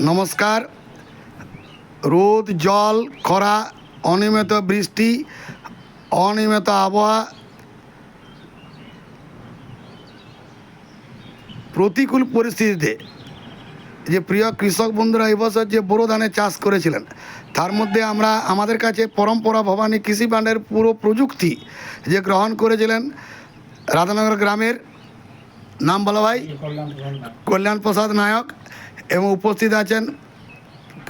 নমস্কার। রোদ, জল, খরা, অনিয়মিত বৃষ্টি, অনিয়মিত আবহাওয়া, প্রতিকূল পরিস্থিতিতে যে প্রিয় কৃষক বন্ধুরা এবছর যে বোরো ধানের চাষ করেছিলেন, তার মধ্যে আমাদের কাছে পরম্পরা ভবানী কৃষি ফান্ডের পুরো প্রযুক্তি যে গ্রহণ করেছিলেন রাধানগর গ্রামের নাম বলা ভাই কল্যাণ প্রসাদ নায়ক, এবং উপস্থিত আছেন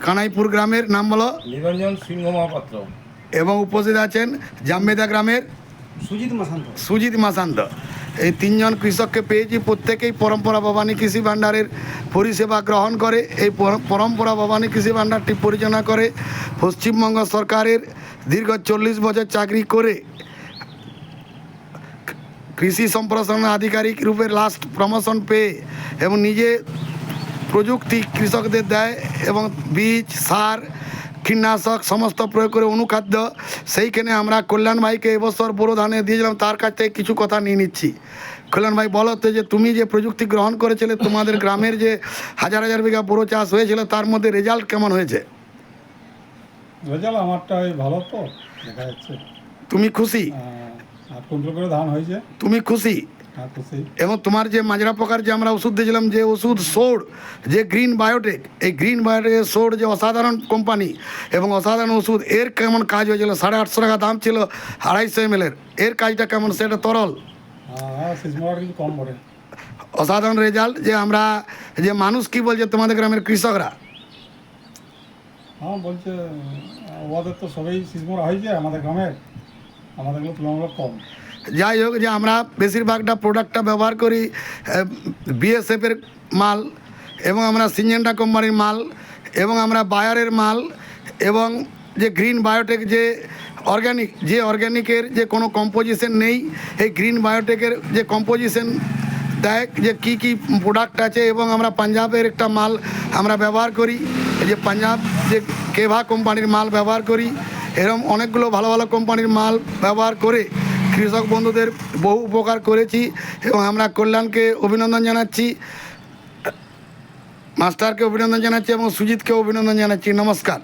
কানাইপুর গ্রামের নাম বলো নিরঞ্জন সিংহ মহাপাত্র, এবং উপস্থিত আছেন জামবেদা গ্রামের সুজিত মাসান্ত। এই তিনজন কৃষককে পেয়েছি, প্রত্যেকেই পরম্পরা ভবানী কৃষি ভাণ্ডারের পরিষেবা গ্রহণ করে। এই পরম্পরা ভবানী কৃষি ভাণ্ডারটি পরিচালনা করে পশ্চিমবঙ্গ সরকারের দীর্ঘ 40 বছর চাকরি করে কৃষি সম্প্রসারণ আধিকারিক রূপে লাস্ট প্রমোশন পেয়ে এবং নিজে প্রযুক্তি কৃষকদের দেয় এবং বীজ, সার, কীটনাশক সমস্ত প্রয়োগ করে অনুখাদ্য। সেইখানে আমরা কল্যাণ ভাইকে এবছর বোরো ধানে দিয়েছিলাম, তার কাছ থেকে কিছু কথা নিয়ে নিচ্ছি। কল্যাণ ভাই, বলো তো যে তুমি যে প্রযুক্তি গ্রহণ করেছিলে, তোমাদের গ্রামের যে হাজার হাজার বিঘা বোরো চাষ হয়েছিল, তার মধ্যে রেজাল্ট কেমন হয়েছে? রেজাল্ট আমারটা ভালো তো দেখা যাচ্ছে। তুমি খুশি? 8 কুইন্টাল করে ধান হয়েছে। তুমি খুশি? খুশি। এবং তোমার যে মাজরা পোকার যে আমরা ওষুধ দিয়েছিলাম, যে ওষুধ সোড, যে গ্রিন বায়োটেক, এই গ্রিন বায়োটেকের সোড যে অসাধারণ কোম্পানি এবং অসাধারণ ওষুধ, এর কেমন কাজ হয়েছিল? 850 টাকা দাম ছিল 250 ml এর কাজটা কেমন? সেটা তরল, কম পড়ে। অসাধারণ রেজাল্ট। যে আমরা যে মানুষ কি বলছে তোমাদের গ্রামের কৃষকরা? হ্যাঁ বলছে ওদের তো সবাই সিজমোরা হয়েছে, আমাদের গ্রামের আমাদেরগুলো তুলনামূলক কম। যাই হোক, যে আমরা বেশিরভাগটা প্রোডাক্টটা ব্যবহার করি বিএসএফের মাল, এবং আমরা সিনজেন্টা কোম্পানির মাল, এবং আমরা বায়ারের মাল, এবং যে গ্রিন বায়োটেক যে অর্গ্যানিকের যে কোনো কম্পোজিশন নেই, এই গ্রিন বায়োটেকের যে কম্পোজিশন দেয়, যে কি কি প্রোডাক্ট আছে। এবং আমরা পাঞ্জাবের একটা মাল আমরা ব্যবহার করি, যে পাঞ্জাব যে কেভা কোম্পানির মাল ব্যবহার করি। এরকম অনেকগুলো ভালো ভালো কোম্পানির মাল ব্যবহার করে কৃষক বন্ধুদের বহু উপকার করেছি, এবং আমরা কল্যাণকে অভিনন্দন জানাচ্ছি, মাস্টারকে অভিনন্দন জানাচ্ছি, এবং সুজিতকে অভিনন্দন জানাচ্ছি। নমস্কার।